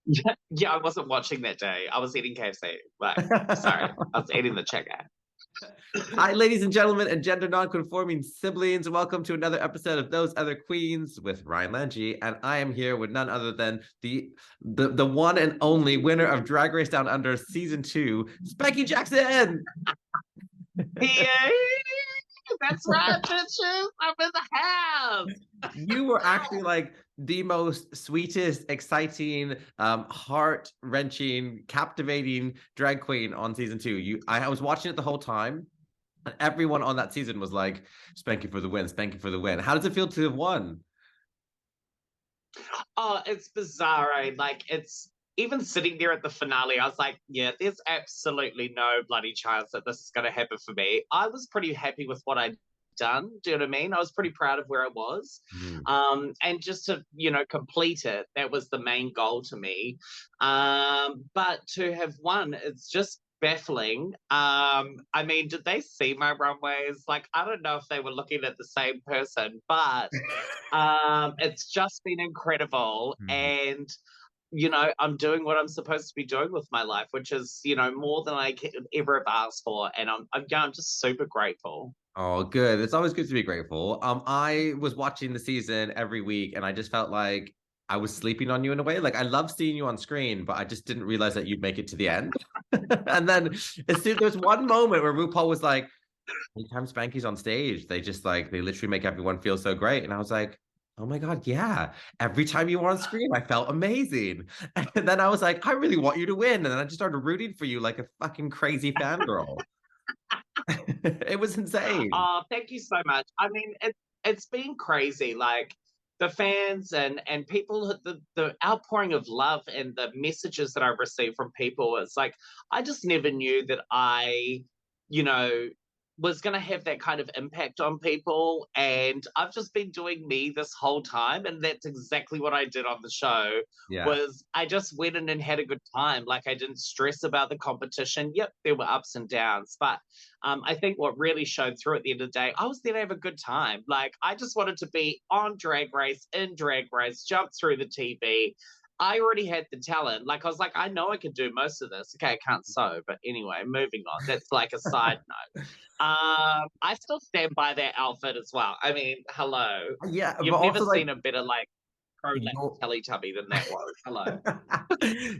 Yeah, I wasn't watching that day. I was eating KFC, but sorry, I was eating the chicken. Hi, ladies and gentlemen, and gender non-conforming siblings. Welcome to another episode of Those Other Queens with Ryan Lange, and I am here with none other than the one and only winner of Drag Race Down Under season 2, Spankie Jackson. Yeah, that's right, bitches. I'm in the house. You were actually like the most sweetest, exciting, heart-wrenching, captivating drag queen on season 2. I was watching it the whole time. And everyone on that season was like, Spankie for the win, Spankie for the win. How does it feel to have won? Oh, it's bizarre. Like, it's even sitting there at the finale, I was like, yeah, there's absolutely no bloody chance that this is going to happen for me. I was pretty happy with what I'd done. Do you know what I mean? I was pretty proud of where I was. Mhm. And just to, complete it, that was the main goal to me. But to have won, it's just baffling. I mean, did they see my runways? Like, I don't know if they were looking at the same person, but it's just been incredible. Mhm. And, I'm doing what I'm supposed to be doing with my life, which is, more than I could ever have asked for. And I'm just super grateful. Oh, good. It's always good to be grateful. I was watching the season every week, and I just felt like I was sleeping on you in a way. Like I love seeing you on screen, but I just didn't realize that you'd make it to the end. And then as soon there's one moment where RuPaul was like, anytime Spankie's on stage, they literally make everyone feel so great. And I was like, oh my God, yeah. Every time you were on screen, I felt amazing. And then I was like, I really want you to win. And then I just started rooting for you like a fucking crazy fangirl. It was insane. Oh, thank you so much. I mean, it's been crazy. Like the fans and people, the outpouring of love and the messages that I've received from people. It's like I just never knew that you know, was going to have that kind of impact on people. And I've just been doing me this whole time, and that's exactly what I did on the show. Yeah. Was I just went in and had a good time. Like I didn't stress about the competition. Yep, there were ups and downs, but I think what really showed through at the end of the day, I was there to have a good time. Like I just wanted to be on Drag Race, in Drag Race, jump through the TV. I already had the talent. Like I was like, I know I could do most of this. Okay, I can't sew, but anyway, moving on. That's like a side note. I still stand by that outfit as well. I mean, hello. Yeah, but You've never also like seen a better like prolapse your Teletubby than that was. Hello.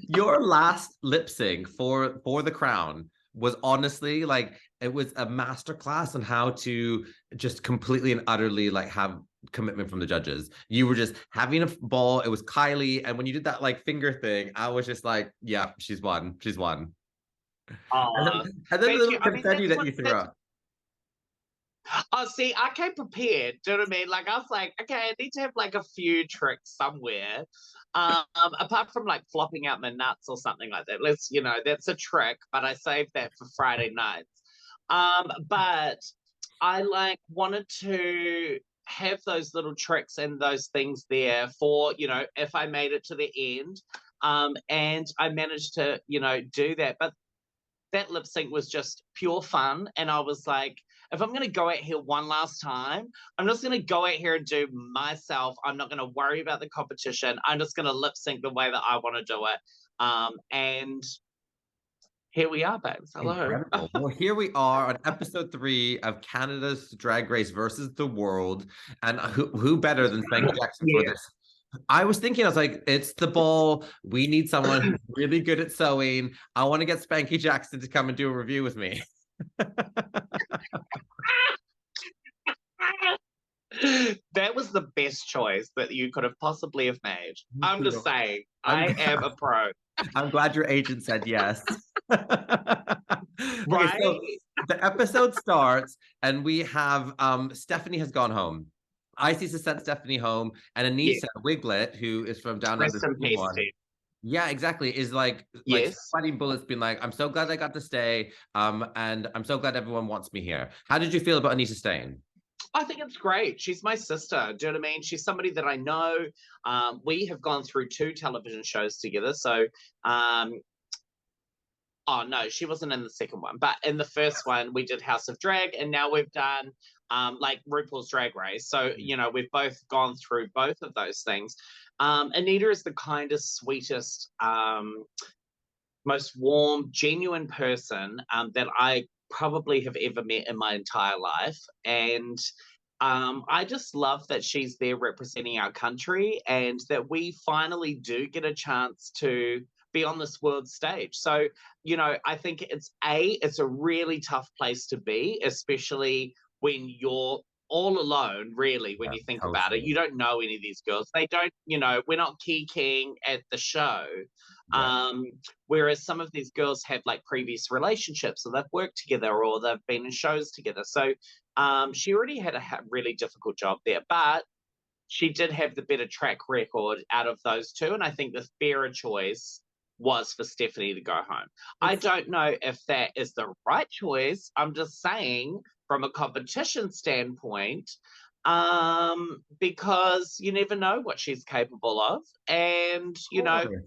your last lip sync for the crown was honestly like it was a masterclass on how to just completely and utterly like have commitment from the judges. You were just having a ball. It was Kylie, and when you did that like finger thing, I was just like, yeah, she's won. She's won. And Uh, then the thank little you. I mean, confetti that you threw that's up. Oh, see, I came prepared. Do you know what I mean? Like, I was like, okay, I need to have like a few tricks somewhere. Apart from like flopping out my nuts or something like that. That's a trick, but I saved that for Friday nights. But I like wanted to have those little tricks and those things there for, if I made it to the end. And I managed to, do that. But that lip sync was just pure fun. And I was like, if I'm going to go out here one last time, I'm just going to go out here and do myself. I'm not going to worry about the competition. I'm just going to lip sync the way that I want to do it. And here we are, babes. Hello. Incredible. Well, here we are on episode 3 of Canada's Drag Race versus the world. And who better than Spankie Jackson for Yeah. this? I was thinking, I was like, it's the ball. We need someone who's really good at sewing. I want to get Spankie Jackson to come and do a review with me. That was the best choice that you could have possibly have made. I'm just saying, I'm, I am a pro, I'm glad your agent said yes. Okay, so right? the episode starts, and we have Stephanie has gone home. Isis has sent Stephanie home, and Yeah. Anissa Wiglet, who is from Down Under Rest in season peace, one, Steve. yeah, exactly, is like Yes. fighting bullets, being like, I'm so glad I got to stay, and I'm so glad everyone wants me here. How did you feel about Anissa staying? I think it's great. She's my sister. Do you know what I mean? She's somebody that I know. We have gone through 2 television shows together. So, oh no, she wasn't in the second one, but in the first one, we did House of Drag, and now we've done like RuPaul's Drag Race. So, we've both gone through both of those things. Anita is the kindest, sweetest, most warm, genuine person that I probably have ever met in my entire life. And I just love that she's there representing our country and that we finally do get a chance to be on this world stage. So, you know, I think it's a really tough place to be, especially when you're all alone, really, when Yeah, you think about it. totally. You don't know any of these girls. They don't, you know, we're not keying at the show. Yeah. Um, Whereas some of these girls have like previous relationships or they've worked together or they've been in shows together. So she already had a really difficult job there, but she did have the better track record out of those two. And I think the fairer choice was for Stephanie to go home. I It's don't know if that is the right choice. I'm just saying from a competition standpoint, because you never know what she's capable of. And, you know, a totally.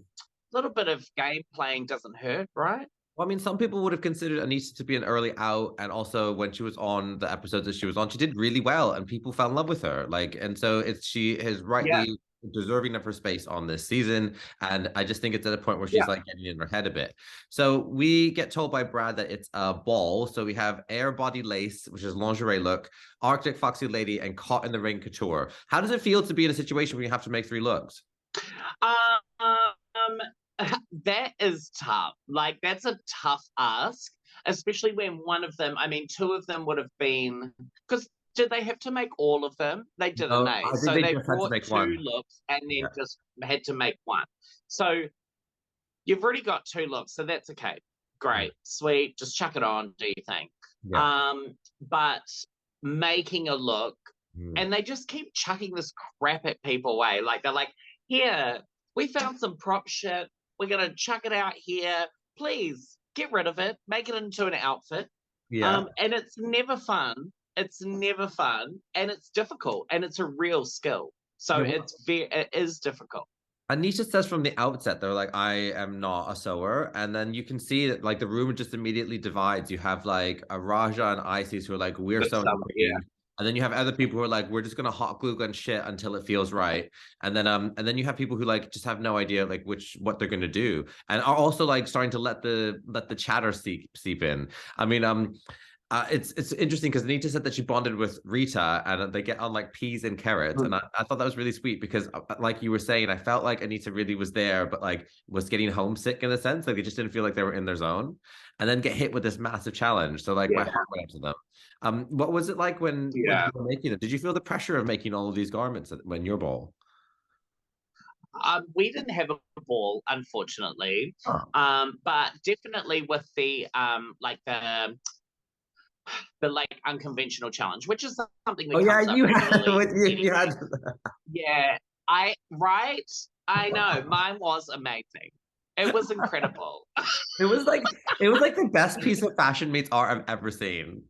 little bit of game playing doesn't hurt, right? Well, I mean, some people would have considered Anissa to be an early out, and also when she was on the episodes that she was on, she did really well, and people fell in love with her. Like, and so she is Yeah, rightly deserving of her space on this season, and I just think it's at a point where yeah. she's like getting in her head a bit. So we get told by Brad that it's a ball. So we have Air Body Lace, which is lingerie look, Arctic Foxy Lady, and Caught in the Ring Couture. How does it feel to be in a situation where you have to make 3 looks? Um, that is tough. Like, that's a tough ask, especially when one of them, I mean, two of them would have been, because did they have to make all of them? They didn't, No, eh? I think So they they just had to brought make two one. looks and then Yeah, just had to make one. So you've already got two looks, so that's okay. yeah, Great, sweet, just chuck it on, do you think? yeah. But making a look, Mm. and they just keep chucking this crap at people away. Like they're like, here, we found some prop shit. We're gonna chuck it out here. Please get rid of it, make it into an outfit. Yeah. And it's never fun. It's never fun, and it's difficult, and it's a real skill. So Yeah, well, it is difficult. Anisha says from the outset, they're like, I am not a sewer. And then you can see that like the room just immediately divides. You have like a Raja and Isis who are like, we're But sewing so yeah, machines. And then you have other people who are like, we're just gonna hot glue gun shit until it feels right. And then you have people who like just have no idea like what they're gonna do. And are also like starting to let the chatter seep in. I mean, it's interesting because Anita said that she bonded with Rita and they get on like peas and carrots. And I thought that was really sweet because, like you were saying, I felt like Anita really was there, but like was getting homesick in a sense. Like they just didn't feel like they were in their zone and then get hit with this massive challenge. So, like, my yeah, heart went out to them. What was it like when yeah. you were making it? Did you feel the pressure of making all of these garments when your ball? We didn't have a ball, unfortunately, Oh, but definitely with the like the like unconventional challenge, which is something oh that yeah, comes up you had regularly you anyway. had Yeah, I right. I know mine was amazing. It was incredible. it was like the best piece of fashion meets art I've ever seen.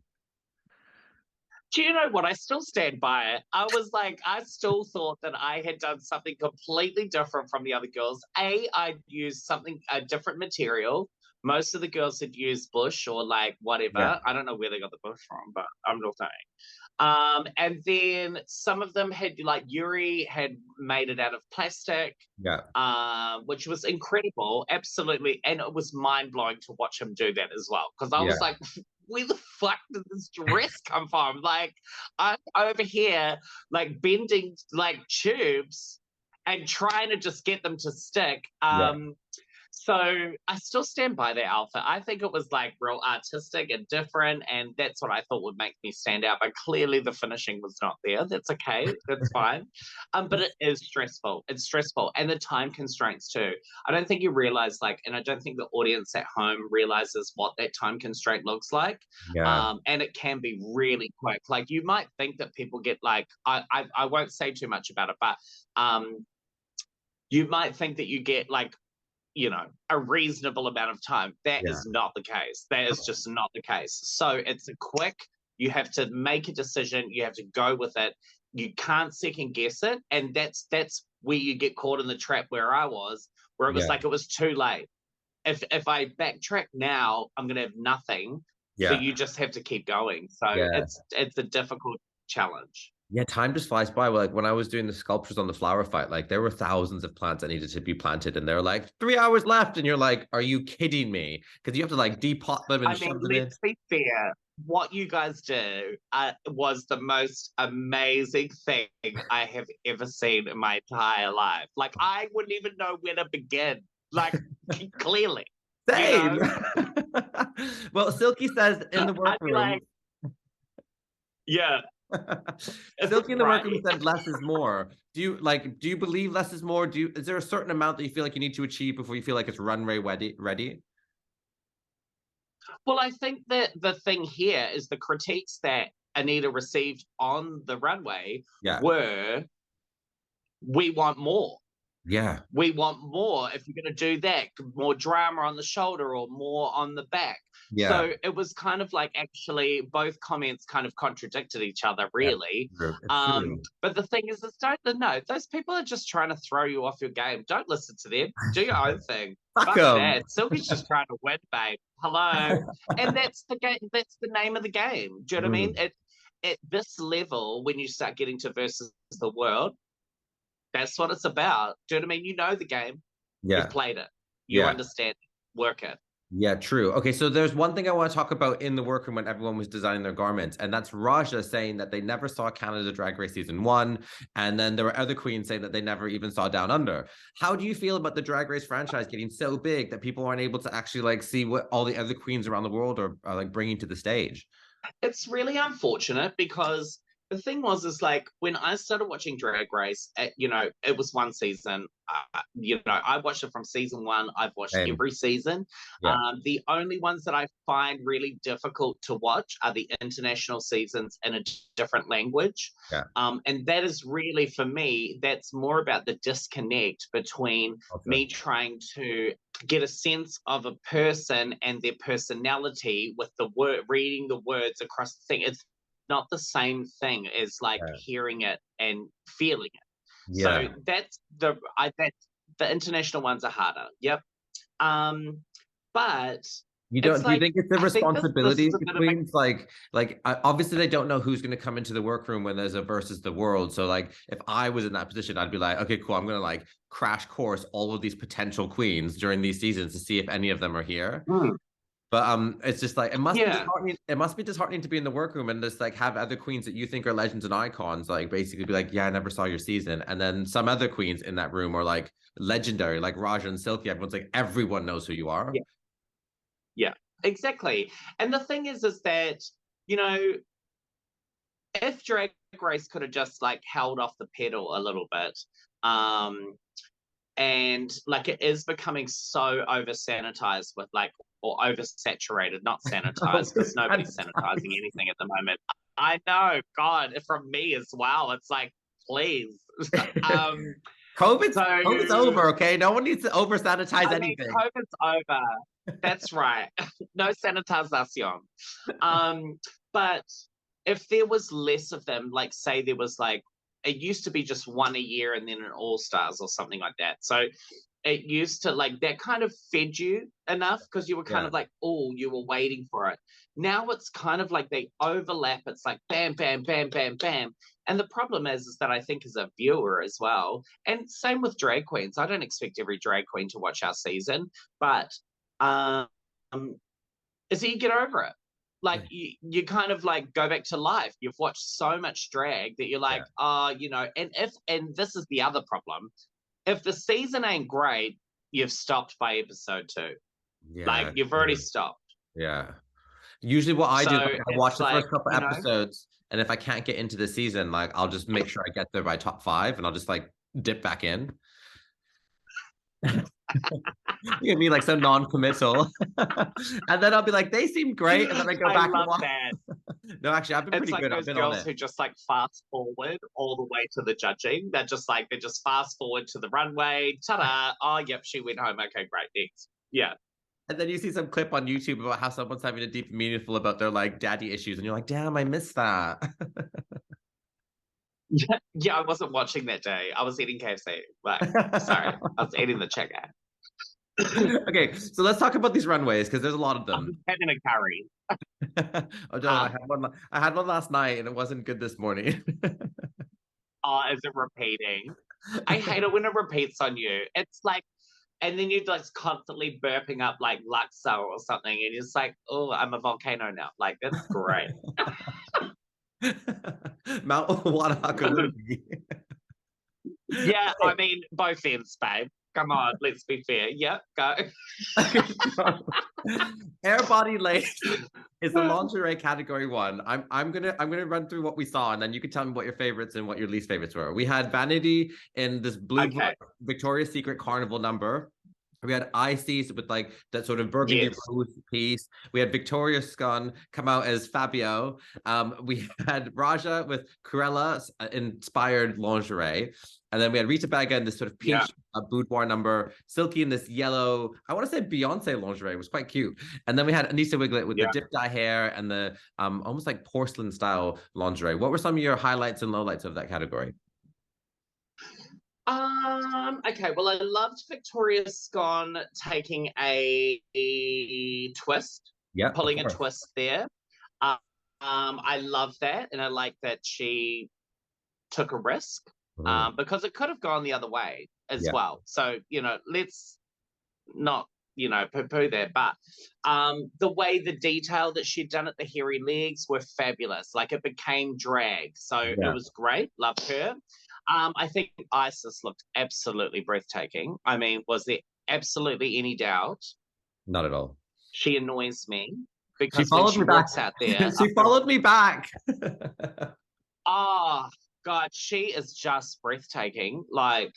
Do you know what? I still stand by it. I was like, I still thought that I had done something completely different from the other girls. I'd used a different material. Most of the girls had used bush or like Yeah, whatever. I don't know where they got the bush from, but I'm not saying. And then some of them had like Yuri had made it out of plastic, yeah, which was incredible, absolutely, and it was mind blowing to watch him do that as well. Because I was yeah. like, where the fuck did this dress come from? Like, I'm over here like bending like tubes and trying to just get them to stick. Yeah. So I still stand by that outfit. I think it was like real artistic and different, and that's what I thought would make me stand out. But clearly, the finishing was not there. That's okay. That's fine. But it is stressful. It's stressful, and the time constraints too. I don't think you realize like, and I don't think the audience at home realizes what that time constraint looks like. Yeah. And it can be really quick. Like you might think that people get like, I won't say too much about it, but you might think that you get like a reasonable amount of time. That Yeah. is not the case. That is just not the case. So it's a quick, you have to make a decision, you have to go with it. You can't second guess it. And that's where you get caught in the trap where I was, where it was Yeah. like it was too late. If I backtrack now, I'm gonna have nothing. So Yeah. you just have to keep going. So Yeah. it's a difficult challenge. Yeah, time just flies by. Like when I was doing the sculptures on the flower fight, like there were thousands of plants that needed to be planted, and they're like 3 hours left, and you're like, "Are you kidding me?" Because you have to like depot them and I mean, shove them in. let's be fair. What you guys do was the most amazing thing I have ever seen in my entire life. Like, I wouldn't even know where to begin. Like, clearly, you Same. know? Well, Silky says in the I'd be workroom. like, yeah, Silky in the workroom right. said less is more. Do you believe less is more? Is there a certain amount that you feel like you need to achieve before you feel like it's runway ready? Well, I think that the thing here is the critiques that Anita received on the runway Yeah. were, we want more. Yeah. We want more. If you're going to do that, more drama on the shoulder or more on the back. Yeah. So it was kind of like, actually both comments kind of contradicted each other, Yeah. really. It's true. But the thing is, don't know, those people are just trying to throw you off your game. Don't listen to them. Do your own thing. Fuck Fuck 'em. that. Silky's just trying to win, babe. Hello. And that's the game. That's the name of the game. Do you know what I mean? At this level, when you start getting to versus the world, that's what it's about. Do you know what I mean? You know the game. Yeah. You've played it. You Yeah. understand it. Work it. Yeah, true. Okay, so there's one thing I want to talk about in the workroom when everyone was designing their garments, and that's Raja saying that they never saw Canada Drag Race season 1, and then there were other queens saying that they never even saw Down Under. How do you feel about the Drag Race franchise getting so big that people aren't able to actually like see what all the other queens around the world are like bringing to the stage? It's really unfortunate because the thing was, is like when I started watching Drag Race, it was one season. I watched it from season 1. I've watched Same. every season. Yeah. The only ones that I find really difficult to watch are the international seasons in a different language. Yeah. And that is really, for me, that's more about the disconnect between Okay. me trying to get a sense of a person and their personality with the word, reading the words across the thing. It's not the same thing as like hearing it and feeling it. Yeah. So that's the international ones are harder. Yep. But You it's don't, do you like, think it's the I think this responsibility is a bit of a, between like obviously they don't know who's going to come into the workroom when there's a versus the world. So like if I was in that position, I'd be like, okay, cool, I'm gonna like crash course all of these potential queens during these seasons to see if any of them are here. But it's just like it must be disheartening. It must be disheartening to be in the workroom and just like have other queens that you think are legends and icons, like basically be like, yeah, I never saw your season. And then some other queens in that room are like legendary, like Raja and Silky. Everyone's like, everyone knows who you are. Yeah, exactly. And the thing is that, you know, if Drag Race could have just like held off the pedal a little bit, and like it is becoming so over sanitized with like, or oversaturated, not sanitized, because nobody's sanitizing anything at the moment. I know, God, from me as well. It's like, please. COVID's over, okay? No one needs to over sanitize anything. COVID's over. That's right. No sanitization. But if there was less of them, like say there was like, it used to be just one a year and then an All Stars or something like that. So it used to like, that kind of fed you enough because you were kind of like, oh, you were waiting for it. Now it's kind of like they overlap. It's like bam, bam, bam, bam, bam. And the problem is that I think as a viewer as well, and same with drag queens, I don't expect every drag queen to watch our season, but is that you get over it. Like you kind of like go back to life. You've watched so much drag that you're like, and this is the other problem. If the season ain't great, you've stopped by episode 2. Like you've already stopped. Yeah. Usually what I do is like, I watch the first couple you know, episodes, and if I can't get into the season, like I'll just make sure I get there by top 5 and I'll just like dip back in. You're gonna be like so non-committal. And then I'll be like, they seem great. And then I go back and watch. That. No, actually, I've been pretty like good. Those I've been girls on it. who just like fast forward all the way to the judging. They just fast forward to the runway. Ta-da! Oh, yep, she went home. Okay, great. Next. Yeah. And then you see some clip on YouTube about how someone's having a deep meaningful about their like daddy issues, and you're like, damn, I missed that. Yeah, I wasn't watching that day. I was eating KFC. But sorry, I was eating the chicken. Okay, so let's talk about these runways because there's a lot of them. I'm having a curry. Oh, no, I had one last night and it wasn't good this morning. Oh, is it repeating? I hate it when it repeats on you. It's like, and then you're like constantly burping up like Luxor or something, and you're just like, oh, I'm a volcano now. Like, that's great. Mount Wanahakaluni. Yeah, I mean, both ends, babe. Come on, let's be fair. Yep, go. Air body lace is the lingerie category one. I'm gonna run through what we saw, and then you can tell me what your favorites and what your least favorites were. We had Vanity in this blue Victoria's Secret carnival number. We had Ices with like that sort of burgundy rose piece. We had Victoria Scone come out as Fabio. We had Raja with Cruella inspired lingerie. And then we had Rita Baga in this sort of peach boudoir number, Silky in this yellow, I want to say Beyonce lingerie. It was quite cute. And then we had Anissa Wiglet with the dip dye hair and the almost like porcelain style lingerie. What were some of your highlights and lowlights of that category? Okay, well, I loved Victoria Scone taking a twist, pulling a twist there. I love that, and I like that she took a risk, because it could have gone the other way as well. So, you know, let's not, you know, poo-poo that, but the way the detail that she'd done at the hairy legs were fabulous. Like, it became drag, so it was great. Loved her. I think Isis looked absolutely breathtaking. I mean, was there absolutely any doubt? Not at all. She annoys me because she followed me back out there. She followed me back. Oh God, she is just breathtaking. Like,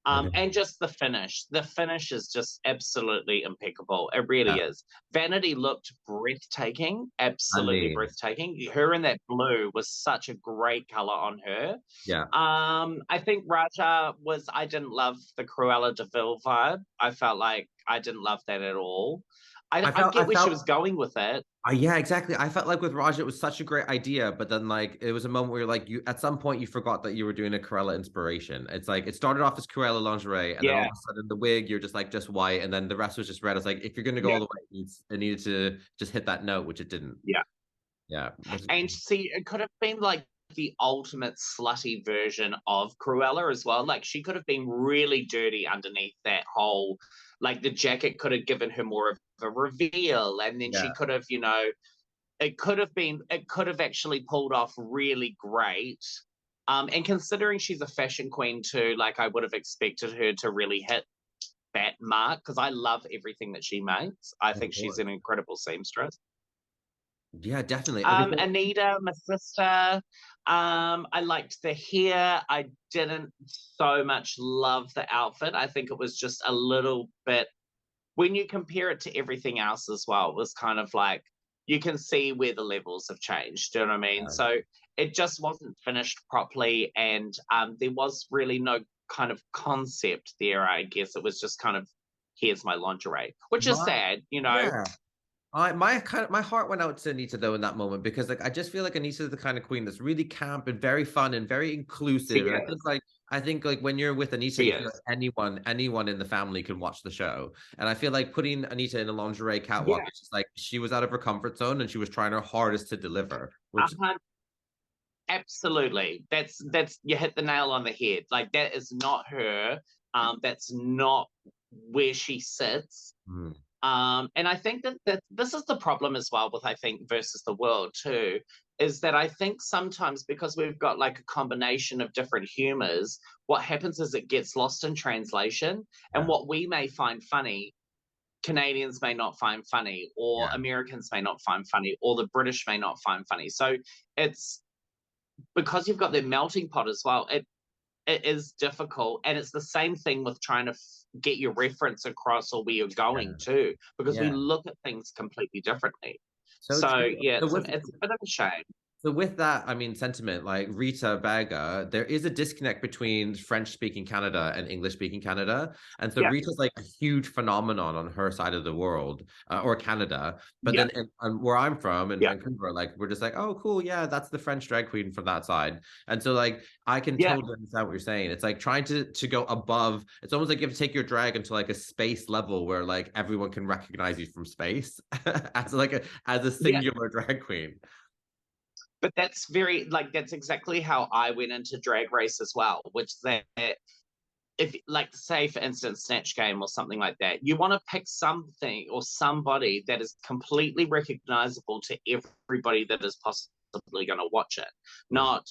and just the finish. The finish is just absolutely impeccable. It really is. Vanity looked breathtaking, absolutely breathtaking. Her in that blue was such a great color on her. Yeah. I think Raja I didn't love the Cruella de Vil vibe. I felt like I didn't love that at all. I get where she was going with it. Yeah, exactly. I felt like with Raja, it was such a great idea, but then like it was a moment where like you at some point you forgot that you were doing a Cruella inspiration. It's like it started off as Cruella lingerie, and then all of a sudden the wig you're just white, and then the rest was just red. It's like if you're gonna go all the way, it needed to just hit that note, which it didn't. Yeah. And see, it could have been like the ultimate slutty version of Cruella as well. Like, she could have been really dirty underneath that whole, like, the jacket could have given her more of a reveal, and then she could have, you know, it could have actually pulled off really great. And considering she's a fashion queen too, like, I would have expected her to really hit that mark, because I love everything that she makes. I think she's an incredible seamstress. Yeah, definitely. Anita, my sister. I liked the hair. I didn't so much love the outfit. I think it was just a little bit, when you compare it to everything else as well, it was kind of like, you can see where the levels have changed. Do you know what I mean? So it just wasn't finished properly, and there was really no kind of concept there, I guess. It was just kind of, here's my lingerie, which is sad, you know. My heart went out to Anita though in that moment, because like I just feel like Anita is the kind of queen that's really camp and very fun and very inclusive. And I think like when you're with Anita, you feel like anyone in the family can watch the show. And I feel like putting Anita in a lingerie catwalk, it's just like she was out of her comfort zone and she was trying her hardest to deliver. Which... Absolutely, that's you hit the nail on the head. Like, that is not her. That's not where she sits. And I think that this is the problem as well with, I think, Versus the World too, is that I think sometimes because we've got like a combination of different humors, what happens is it gets lost in translation, and what we may find funny, Canadians may not find funny, or Americans may not find funny, or the British may not find funny. So it's because you've got the melting pot as well, it is difficult. And it's the same thing with trying to get your reference across, or where you're going to, because we look at things completely differently. So it's a bit of a shame. So with that, I mean, sentiment, like Rita Baga, there is a disconnect between French-speaking Canada and English-speaking Canada. And so Rita's like a huge phenomenon on her side of the world, or Canada. But then where I'm from in Vancouver, like, we're just like, oh, cool, yeah, that's the French drag queen from that side. And so like, I can totally understand what you're saying. It's like trying to go above. It's almost like you have to take your drag into like a space level where like everyone can recognize you from space as a singular drag queen. But that's very like that's exactly how I went into Drag Race as well, which that if like say for instance Snatch Game or something like that, you want to pick something or somebody that is completely recognizable to everybody that is possibly going to watch it, not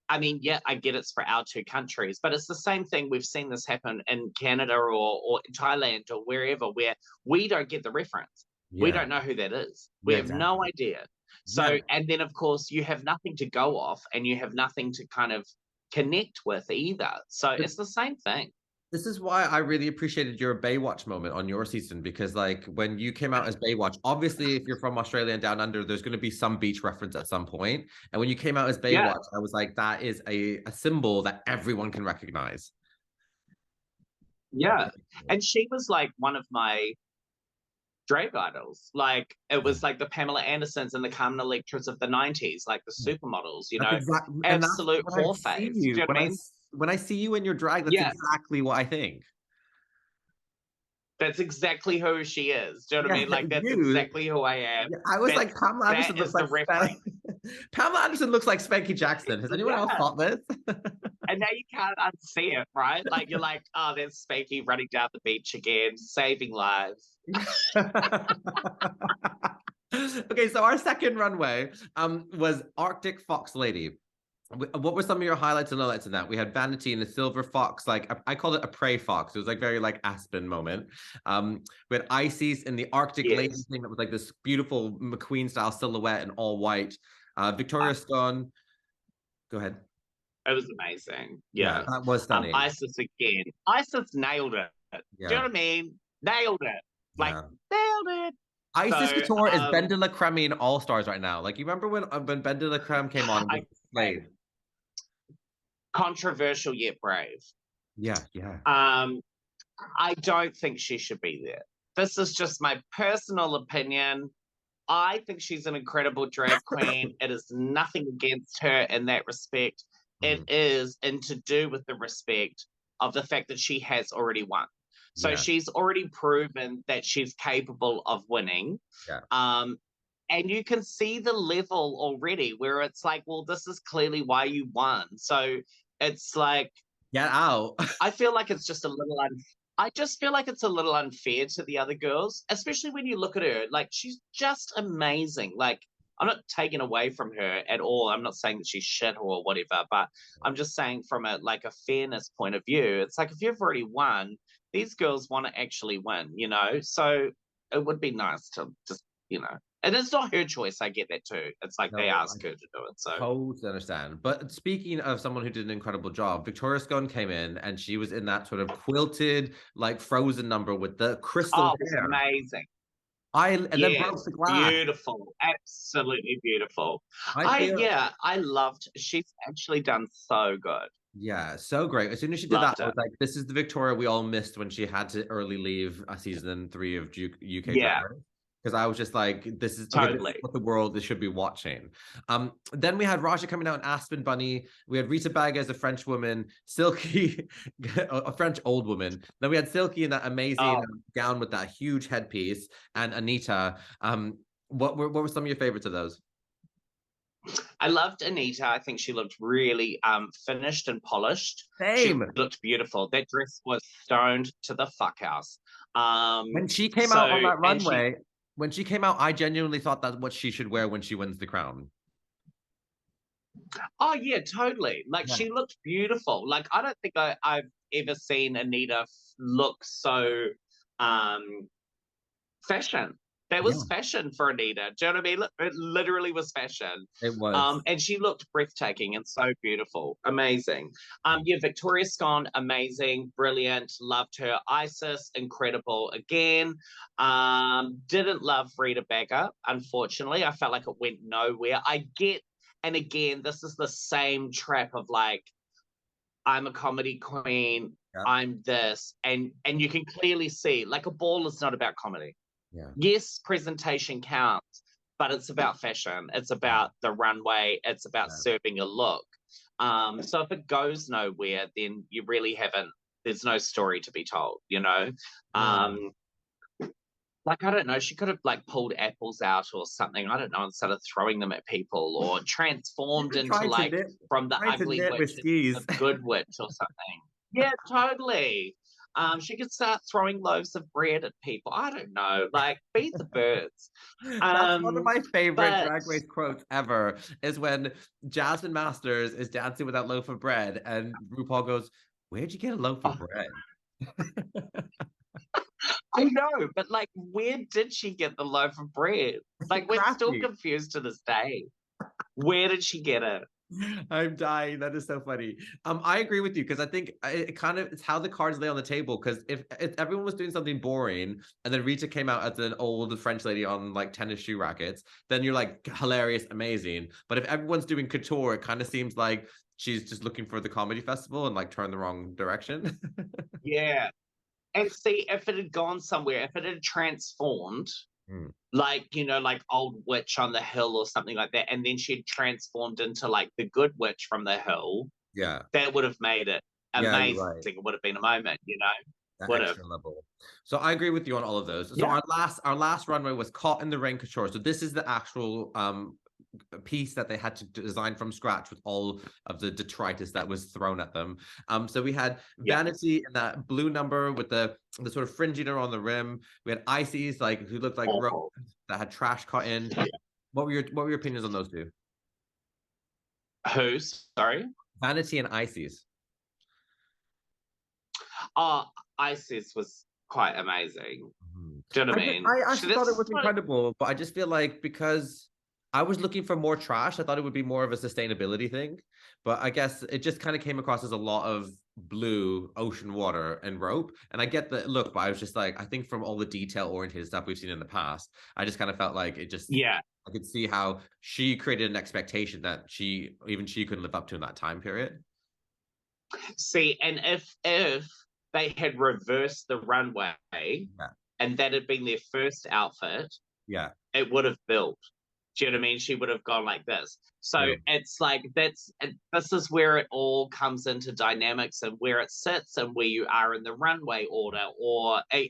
I mean, yeah, I get it's for our two countries, but it's the same thing. We've seen this happen in Canada or Thailand or wherever, where we don't get the reference. We Yeah. don't know who that is. We Yeah, have no exactly. idea. Yeah. So, and then of course, you have nothing to go off and you have nothing to kind of connect with either. So it's the same thing. This is why I really appreciated your Baywatch moment on your season, because like when you came out as Baywatch, obviously if you're from Australia and down under, there's going to be some beach reference at some point. And when you came out as Yeah, Baywatch, I was like, that is a symbol that everyone can recognize. yeah. And she was like one of my drag idols. Like it Yeah. was like the Pamela Andersons and the Carmen Electras of the 90s, like the supermodels, That's exactly, and that's absolute when I whore see faves. you. Do you know what I mean? When I see you in your drag, that's Yeah, exactly what I think. that's exactly who she is. Do you know what I Yeah, mean? Like that's you. exactly who I am. Yeah, I was like, Pamela That Anderson looks is the like reference. Pamela Anderson looks like Spankie Jackson. Has anyone else Yeah. thought this? And now you can't unsee it, right? Like you're like, oh, there's Spankie running down the beach again, saving lives. Okay, so our second runway was Arctic Fox Lady. What were some of your highlights and lowlights in that? We had Vanity and the Silver Fox, like I called it a prey fox. It was like very like Aspen moment. We had Ices in the Arctic Lady Yes, thing that was like this beautiful McQueen style silhouette and all white. Victoria Scone, go ahead. it was amazing. Yeah, Yeah. that was stunning. Isis again. Isis nailed it. Do you know Yeah, what I mean? Nailed it. Like yeah. nailed it. Isis So Couture is Ben de la Creme in All Stars right now. Like you remember when Ben de la Creme came on and was I okay. Slade? Controversial yet brave. Yeah, yeah. Um, I don't think she should be there. This is just my personal opinion. I think she's an incredible drag queen. It is nothing against her in that respect. It Mhm. is in to do with the respect of the fact that she has already won. So Yeah, she's already proven that she's capable of winning. yeah. Um, and you can see the level already where it's like, well, this is clearly why you won. So it's like, Get out. I feel like it's just a little I just feel like it's a little unfair to the other girls, especially when you look at her. Like she's just amazing. Like I'm not taking away from her at all. I'm not saying that she's shit or whatever, but I'm just saying from a like a fairness point of view, it's like if you've already won, these girls want to actually win. So it would be nice to just, and it's not her choice. I get that too. It's like they No, I ask her to do it. So totally understand. But speaking of someone who did an incredible job, Victoria Scone came in and she was in that sort of quilted, like Frozen number with the crystal it was hair. amazing. And then broke Yes, the glass. beautiful, absolutely beautiful. I feel Yeah, I loved. She's actually done so good. Yeah, so great. As soon as she did that, Loved I it. was like, this is the Victoria we all missed when she had to early leave season 3 of UK Drag Yeah, Race. Because I was just like, this is okay, this is totally. what the world should be watching. Then we had Raja coming out in Aspen Bunny. We had Rita Baga as a French woman, Silky, a French old woman. Then we had Silky in that amazing Oh, gown with that huge headpiece, and Anita. What were some of your favorites of those? I loved Anita. I think she looked really finished and polished. She Same. looked beautiful. That dress was stoned to the fuck house. When she came out on So that and she runway, when she came out, I genuinely thought that's what she should wear when she wins the crown. Oh yeah, totally. Like Yeah. she looked beautiful. Like I don't think I've ever seen Anita look so um fashion. That was Yeah, fashion for Anita. Do you know what I mean? It literally was fashion. it was. And she looked breathtaking and so beautiful. Amazing. Yeah, Victoria Scone, amazing, brilliant, loved her. Isis, incredible again. Didn't love Rita Baga, unfortunately. I felt like it went nowhere. I get, and again, this is the same trap of like, I'm a comedy queen, Yeah, I'm this, and you can clearly see like a ball is not about comedy. yeah, Yes, presentation counts, but it's about fashion. It's about the runway. It's about yeah. serving a look. So if it goes nowhere, then you really haven't. There's no story to be told. No. Um, Like, I don't know, she could have like pulled apples out or something. I don't know, instead of throwing them at people, or transformed into like from the Trying to ugly knit with witch into skis. the good witch or something. Yeah, totally. She could start throwing loaves of bread at people. I don't know, like feed the birds. That's one of my favorite But Drag Race quotes ever, is when Jasmine Masters is dancing with that loaf of bread and RuPaul goes, "Where'd you get a loaf of bread?" I know, but like, where did she get the loaf of bread? Like, we're still Crafty. confused to this day. Where did she get it? I'm dying. That is so funny. I agree with you because I think it kind of it's how the cards lay on the table. Because if everyone was doing something boring and then Rita came out as an old French lady on like tennis shoe rackets, then you're like hilarious, amazing. But if everyone's doing couture, it kind of seems like she's just looking for the comedy festival and like turned the wrong direction. Yeah. And see, if it had gone somewhere, if it had transformed, Mm. like, you know, like old witch on the hill or something like that, and then she'd transformed into like the good witch from the hill, Yeah. that would have made it Yeah, you're amazing. right. It would have been a moment, you know? That Would have. extra level. So I agree with you on all of those. So Yeah. our last runway was Caught in the Rain Couture. So this is the actual piece that they had to design from scratch with all of the detritus that was thrown at them. So we had Yeah. Vanity in that blue number with the sort of fringing around the rim. We had Ices like who looked like Awful. that had trash cut in. Yeah. What were your opinions on those two? Who? Sorry? Vanity and Ices. Isis was quite amazing. Mhm. Do you know what I mean? I She, actually this thought it is was what, incredible, but I just feel like because I was looking for more trash, I thought it would be more of a sustainability thing. But I guess it just kind of came across as a lot of blue ocean water and rope. And I get the look, but I was just like, I think from all the detail oriented stuff we've seen in the past, I just kind of felt like it just yeah. I could see how she created an expectation that she couldn't live up to in that time period. See, and if they had reversed the runway Yeah. and that had been their first outfit, Yeah. it would have built. Do you know what I mean? She would have gone like this. So True. it's like this is where it all comes into dynamics and where it sits and where you are in the runway order,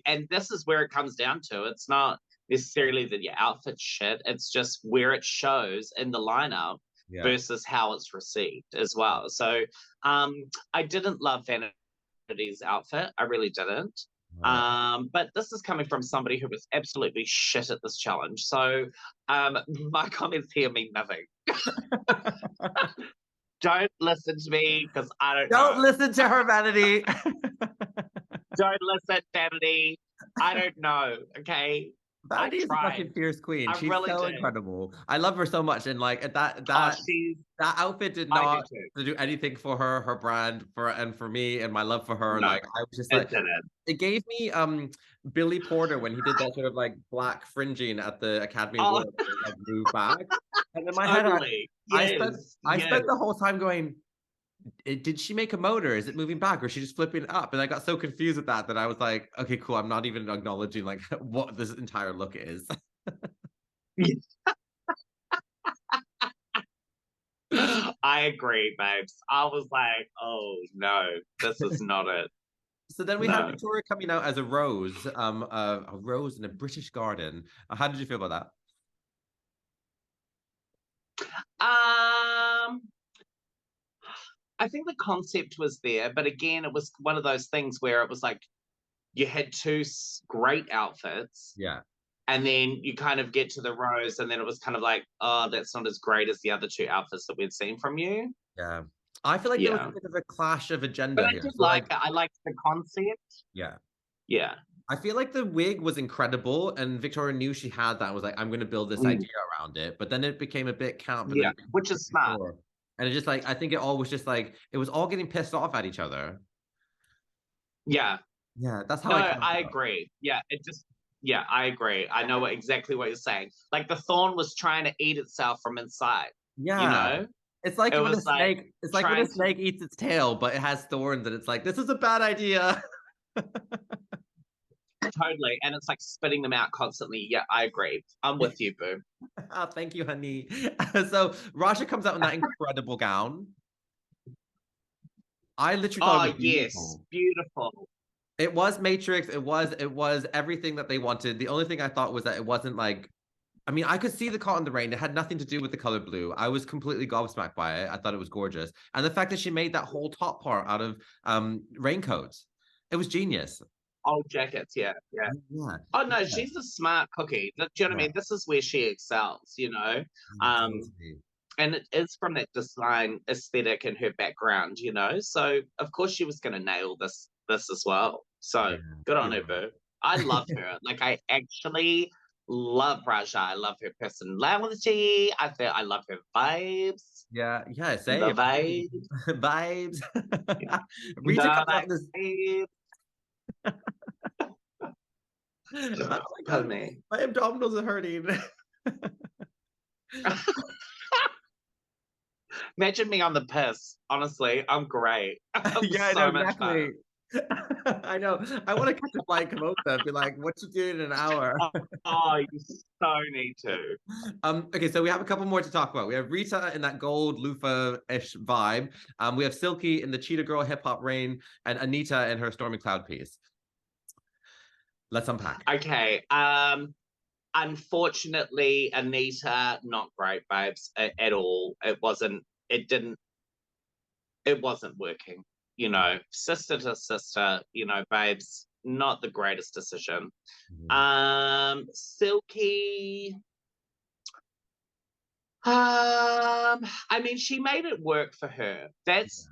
and this is where it comes down to. It's not necessarily that your outfit's shit. It's just where it shows in the lineup Yeah. versus how it's received as well. So I didn't love Vanity's outfit. I really didn't. Uh, But this is coming from somebody who was absolutely shit at this challenge. So my comments here mean nothing. Don't listen to me because I don't Don't know. listen to her, Vanity. Don't listen, Vanity. I don't know. Okay. I Vanity is a tried. fucking fierce queen. I She's really so did. incredible. I love her so much, and like that Oh, that that outfit did I do not too. do anything for her, her brand, for me, and my love for her. No, Like I was just it like, didn't. it gave me Billy Porter when he did that sort of like black fringing at the Academy Oh, Awards, like moved back, and in my head, totally. I spent Yes. I Yes. spent the whole time going, did she make a motor? Is it moving back or is she just flipping it up? And I got so confused with that I was like, okay, cool. I'm not even acknowledging like what this entire look is. I agree, babes. I was like, oh no, this is not it. So then we had No. Victoria coming out as a rose in a British garden. How did you feel about Um, I think the concept was there, but again, it was one of those things where it was like you had two great outfits, that? and then you kind of get to the rose, and then it was kind of like, oh, that's not as great as the other two outfits that we'd seen from you. Yeah. I feel like there was a Yeah, bit of a clash of but agenda I here. did So like like, it. I liked the concept. yeah. Yeah. I feel like the wig was incredible, and Victoria knew she had that. And was like, I'm going to build this Mm, idea around it. But then it became a bit camp, and then yeah, it became which a bit is smart. more. And it just like I think it all was just like it was all getting pissed off at each other. Yeah. Yeah, that's how No, I kind of I felt. agree. Yeah, it just yeah, I agree. I know exactly what you're saying. Like the thorn was trying to eat itself from inside, you Yeah. know? It's like It when a was like snake, it's like when a trying to snake eats its tail, but it has thorns, and it's like, this is a bad idea. totally, and it's like spitting them out constantly. Yeah, I agree. I'm with you, boo. Oh, thank you, honey. So Raja comes out in that incredible gown. I literally thought it Oh was yes, beautiful. beautiful. It was Matrix. It was everything that they wanted. The only thing I thought was that it wasn't like, I mean, I could see the caught in the rain. It had nothing to do with the color blue. I was completely gobsmacked by it. I thought it was gorgeous. And the fact that she made that whole top part out of raincoats. It was genius. Old jackets, yeah, yeah. Yeah. Oh no, Yeah. she's a smart cookie. Do you know what I Yeah. mean? This is where she excels, you know. Um, Totally. and it is from that design aesthetic and her background, you know. So of course she was going to nail this as well. So Yeah. good on You're her, right. boo. I love her. Like I actually love Raja. I love her personality. I love her vibes. Yeah. Yeah. The Same. vibes. Vibes. Rita The comes out with this. vibes. Oh my Pardon god, me. my abdominals are hurting. Imagine me on the piss. Honestly, I'm great. I'm Yeah, I know so much fun. exactly. I know. I want to catch a flight, come over and be like, "What you doing in an hour?" Oh, you so need to. Okay, so we have a couple more to talk about. We have Rita in that gold loofah-ish vibe. We have Silky in the Cheetah Girl hip hop reign, and Anita in her Stormy Cloud piece. Let's unpack. Okay. Unfortunately, Anita, not great, babes, at all. It wasn't. It didn't. It wasn't working. You know, sister to sister. You know, babes, not the greatest decision. Mhm. Silky. I mean, she made it work for her. That's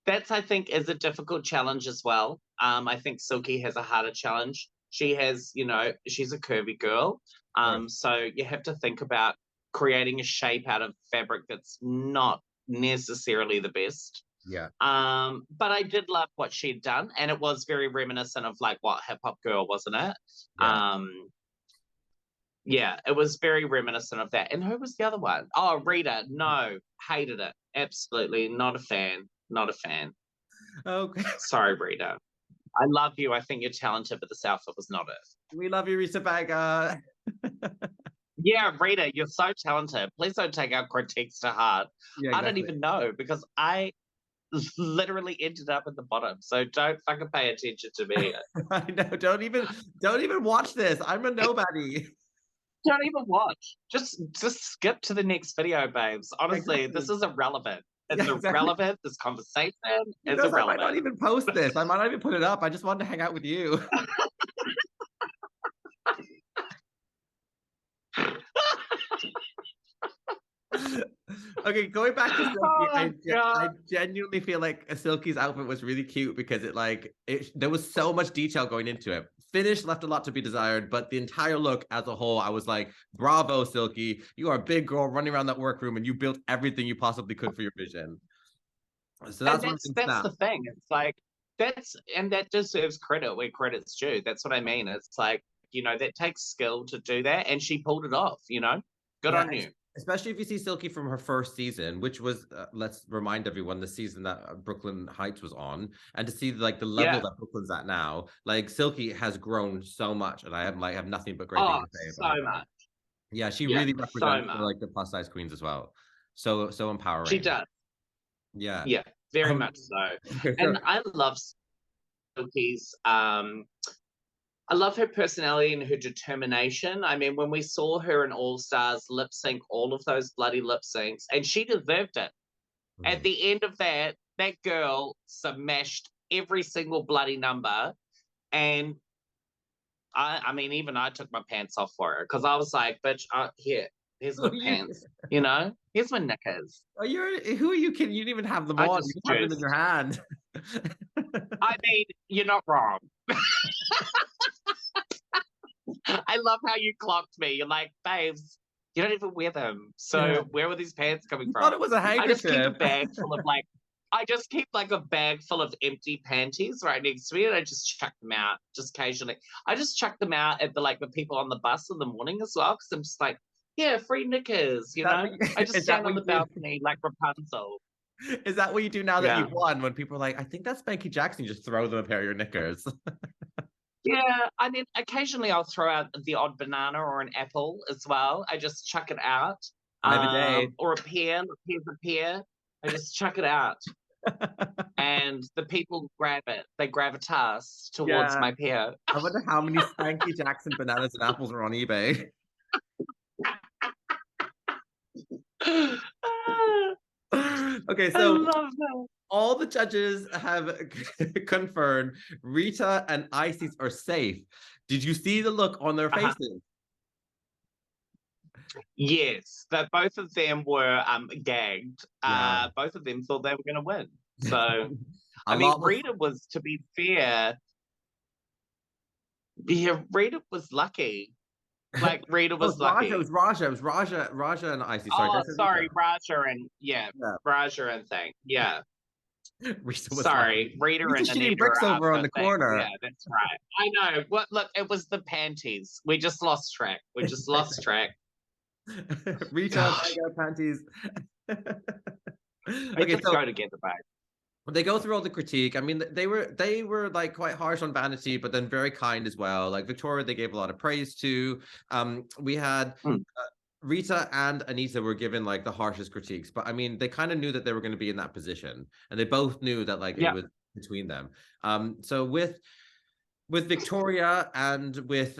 I think is a difficult challenge as well. I think Silky has a harder challenge. She has, you know, she's a curvy girl. Right. So you have to think about creating a shape out of fabric that's not necessarily the best. Yeah. But I did love what she'd done, and it was very reminiscent of like what Hip Hop Girl, wasn't it? Yeah. Yeah, it was very reminiscent of that. And who was the other one? Oh, Rita. No, hated it. Absolutely not a fan. Not a fan. Okay. Sorry, Rita. I love you. I think you're talented, but this outfit was not it. We love you, Rita Baga. Yeah, Rita, you're so talented. Please don't take our critiques to heart. Yeah, I don't exactly. even know because I literally ended up at the bottom. So don't fucking pay attention to me. I know. Don't even watch this. I'm a nobody. Don't even watch. Just skip to the next video, babes. Honestly, this Exactly. is irrelevant. It's Yeah, exactly. irrelevant. This conversation Who is knows? I might not irrelevant. even post this. I might not even put it up. I just wanted to hang out with you. Okay, going back to Silky, Oh I god. genuinely feel like Silky's outfit was really cute because there was so much detail going into it. Finish left a lot to be desired, but the entire look as a whole, I was like, bravo, Silky. You are a big girl running around that workroom and you built everything you possibly could for your vision. So And that's one thing that's snap. the thing. It's like that deserves credit where credit's due. That's what I mean. It's like, you know, that takes skill to do that, and she pulled it off, you know. Good Yeah, on you. especially if you see Silky from her first season, which was let's remind everyone the season that Brooklyn Heights was on, and to see like the level Yeah. that Brooklyn's at now, like Silky has grown so much, and I have nothing but great things Oh, to say so about her. much. Yeah, she Yeah, really so represents much. like the plus size queens as well. So She empowering. does. Yeah. Yeah, very Um. much so. Okay. And I love Silky's I love her personality and her determination. I mean, when we saw her in All Stars lip sync all of those bloody lip syncs, and she deserved it. At Mhm. the end of that, that girl smashed every single bloody number. And I mean, even I took my pants off for her because I was like, bitch, here's Who my are you? pants, you know? Here's my knickers. Who are you kidding? You didn't even have them I on. You just just have them in your juiced. hand. I mean, you're not wrong. I love how you clocked me. You're like, babes, you don't even wear them. Yeah. So where were these pants coming You thought from? it was a I just keep a handkerchief. bag full of like, I just keep like a bag full of empty panties right next to me, and I just chuck them out just occasionally. I just chuck them out at the people on the bus in the morning as well, because I'm just like, yeah, free knickers, you That know. what you, I just is that stand what on you the do? balcony like Rapunzel. Is that what you do now that Yeah. you've won? When people are like, I think that's Spankie Jackson, just throw them a pair of your knickers. Yeah, I mean, occasionally I'll throw out the odd banana or an apple as well. I just chuck it out. I have a day. Or a pear, here's a pear. I just chuck it out. and the people grab it. They gravitas towards Yeah. my pair. I wonder how many Spankie Jackson bananas and apples are on eBay. Okay, I so love that. all the judges have confirmed Rita and Isis are safe. Did you see the look on their faces? Yes, that both of them were gagged. Yeah. Both of them thought they were going to win. So, A I mean, lot was Rita was, to be fair, yeah, Rita was lucky. Like Rita Oh, was it's Raja. It was lucky. Raja. It was Raja. Raja and Isis. Sorry, did I Oh, say sorry, Rita? Raja and Yeah. Raja and thing. Yeah, Rita was like, sorry, Rita Rita's and shooting Anita bricks are over on the the thing. Yeah, corner. that's right. I know. What? Look, it was the panties. We just lost track. We just lost track. Rita, mega panties. They Okay, just so go together, babe. they go through all the critique. I mean, they were like quite harsh on Vanity, but then very kind as well. Like Victoria, they gave a lot of praise to. We had Mm. Rita and Anita were given like the harshest critiques, but I mean, they kind of knew that they were going to be in that position, and they both knew that like it Yeah. was between them. So with Victoria and with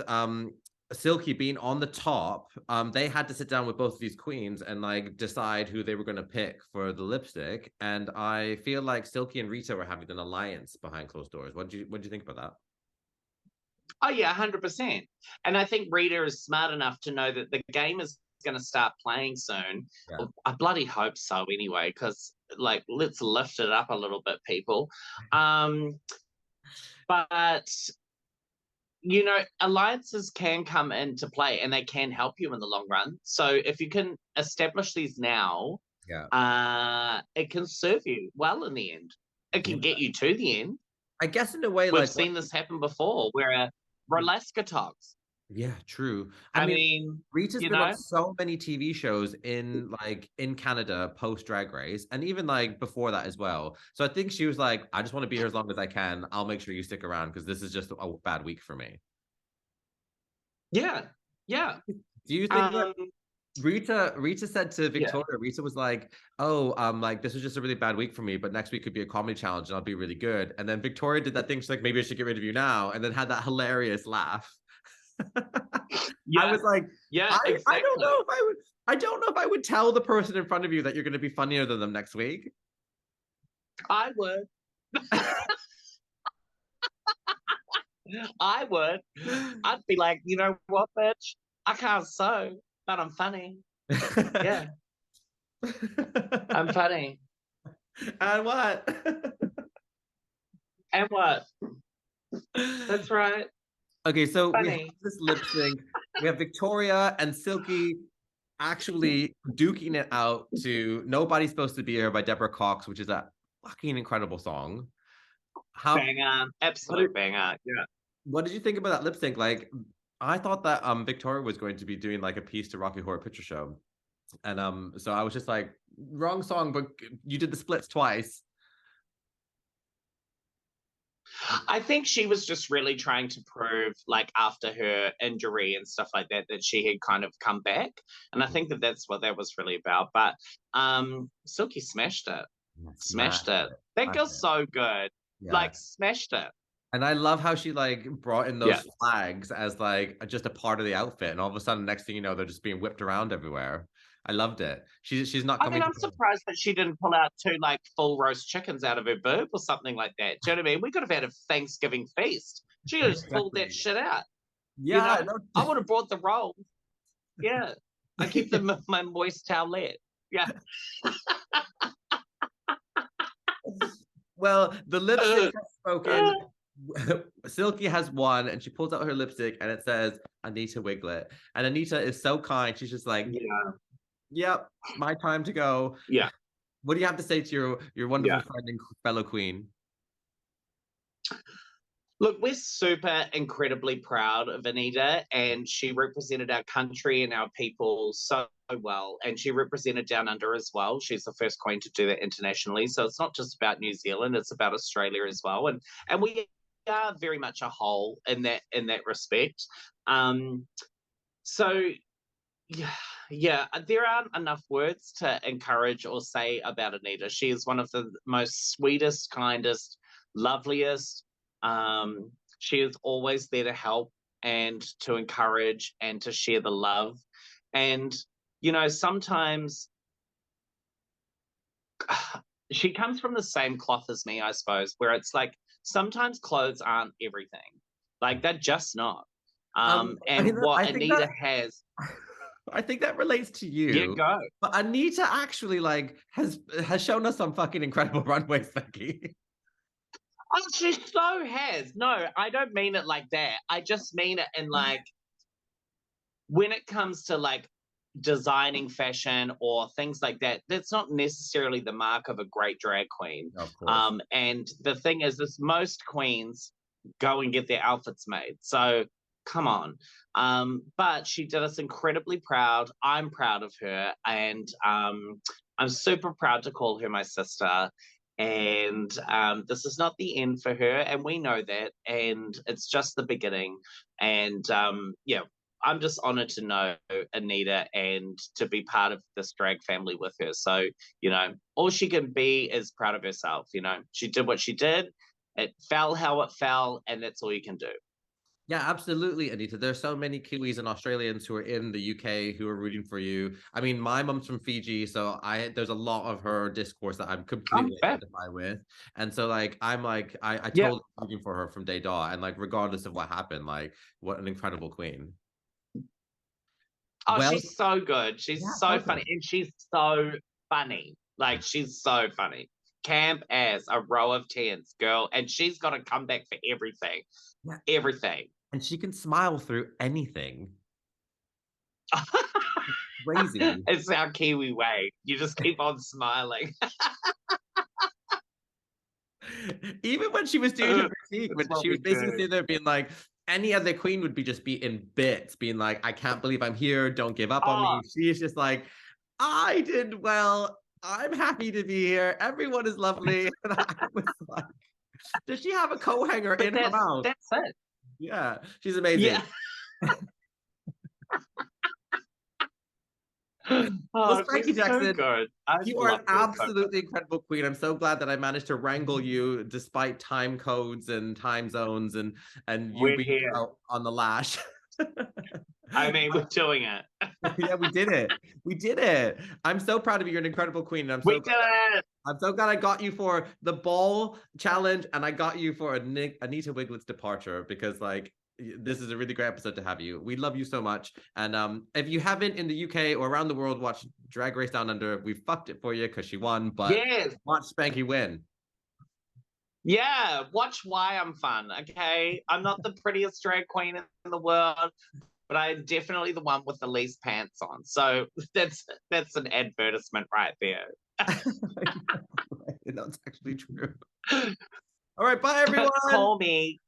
Silky being on the top, they had to sit down with both of these queens and like decide who they were going to pick for the lipstick. And I feel like Silky and Rita were having an alliance behind closed doors. What do you think about that? Oh yeah, 100%. And I think Rita is smart enough to know that the game is going to start playing soon. Yeah. I bloody hope so anyway, because like let's lift it up a little bit, people. But you know, alliances can come into play and they can help you in the long run. So if you can establish these now, Yeah. it can serve you well in the end. It Yeah. can get you to the end. I guess in a way, We've like seen this happen before where Rolaska talks. yeah, true. I I mean, mean, Rita's you been on know, so many TV shows in Canada post Drag Race, and even like before that as well. So I think she was like, I just want to be here as long as I can. I'll make sure you stick around because this is just a bad week for me. yeah, yeah. Do you think that Um, Rita said to yeah. Victoria, Rita was like, "Oh, like this was just a really bad week for me, but next week could be a comedy challenge and I'll be really good." And then Victoria did that thing. She's like, "Maybe I should get rid of you now," and then had that hilarious laugh. I Yeah, was like, yeah, I don't exactly. know if I don't know if I would tell the person in front of you that you're going to be funnier than them next week. I would. I would. I'd be like, you know what, bitch? I can't sew, but I'm funny. Yeah, I'm funny. And what? And what? That's right. Okay, so we have Funny. this lip sync. We have Victoria and Silky actually duking it out to Nobody's Supposed to Be Here by Deborah Cox, which is a fucking incredible song. How Banger. what did, Absolute banger. Yeah. what did you think about that lip sync? Like, I thought that Victoria was going to be doing like a piece to Rocky Horror Picture Show. And so I was just like, wrong song, but you did the splits twice. I think she was just really trying to prove, like, after her injury and stuff like that, that she had kind of come back. And I think that that's what that was really about. But Silky smashed it. Smash Smashed it. it. That Smash girl's it. so good. Yeah. Like, smashed it. And I love how she like brought in Yeah. those flags as like just a part of the outfit, and all of a sudden, next thing you know, they're just being whipped around everywhere. I loved it. She's not I mean, coming to. I'm surprised that she didn't pull out two like full roast chickens out of her boob or something like that. Do you know what I mean? We could have had a Thanksgiving feast. She could have just pulled that Exactly. shit out. You Yeah, know, no, I would have brought the rolls. Yeah, I keep them in my moist towelette. Yeah. well, the lipstick has spoken. Silky has won, and she pulls out her lipstick, and it says Anita Wiglet. And Anita is so kind. She's just like, Yeah. "Yep, my time to go." Yeah. What do you have to say to your wonderful Yeah. friend and fellow queen? Look, we're super incredibly proud of Anita, and she represented our country and our people so well. And she represented Down Under as well. She's the first queen to do that internationally. So it's not just about New Zealand; it's about Australia as well. And we are very much a whole in that respect. So Yeah, there aren't enough words to encourage or say about Anita. She is one of the most sweetest, kindest, loveliest. She is always there to help and to encourage and to share the love. And, sometimes she comes from the same cloth as me, I suppose, where it's like sometimes clothes aren't everything. Like they're just not. And what I think that Anita has, I think that relates to yeah, you. go. But Anita actually like has shown us some fucking incredible runways, Becky. Oh, she so has. No, I don't mean it like that. I just mean it in like when it comes to like designing fashion or things like that, that's not necessarily the mark of a great drag queen. Of course. And the thing is most queens go and get their outfits made. So come on. But she did us incredibly proud. I'm proud of her. And I'm super proud to call her my sister. And this is not the end for her. And we know that. And it's just the beginning. And yeah, I'm just honored to know Anita and to be part of this drag family with her. So, all she can be is proud of herself. She did what she did. It fell how it fell, and that's all you can do. Yeah, absolutely, Anita. There's so many Kiwis and Australians who are in the UK who are rooting for you. I mean, my mom's from Fiji, so there's a lot of her discourse that I'm completely identify with. And so I Yeah. totally rooting for her from day dot. And like regardless of what happened, like what an incredible queen. Oh, Well, she's so good. She's yeah, so so funny. good. And she's so funny. Like, she's so funny. Camp as a row of tens, girl. And she's got to come back for everything. Yeah. Everything. And she can smile through anything. Crazy. It's our Kiwi way. You just keep on smiling. Even when she was doing her critique, That's when what she we was basically do. sitting there being like, any other queen would be just be in bits, being like, I can't believe I'm here. Don't give up on Oh, me. She's just like, I did well. I'm happy to be here. Everyone is lovely. And I was like, does she have a coat hanger but in her mouth? that's it. Yeah, she's amazing. Yeah. Well, Oh, Spankie she's so Jackson, good. I you are love an her so much. absolutely incredible queen. I'm so glad that I managed to wrangle you despite time codes and time zones and you We're being here. out on the lash. I mean, we're doing it. Yeah, we did it. We did it. I'm so proud of you. You're an incredible queen. And We did it. I'm so glad I got you for the ball challenge and I got you for Anita Wiglet's departure because like this is a really great episode to have you. We love you so much. And if you haven't in the UK or around the world watched Drag Race Down Under, we fucked it for you because she won, but Yes. watch Spankie win. Yeah. Watch Why I'm Fun. Okay. I'm not the prettiest drag queen in the world, but I'm definitely the one with the least pants on. So that's an advertisement right there. That's actually true. All right, bye everyone. Call me.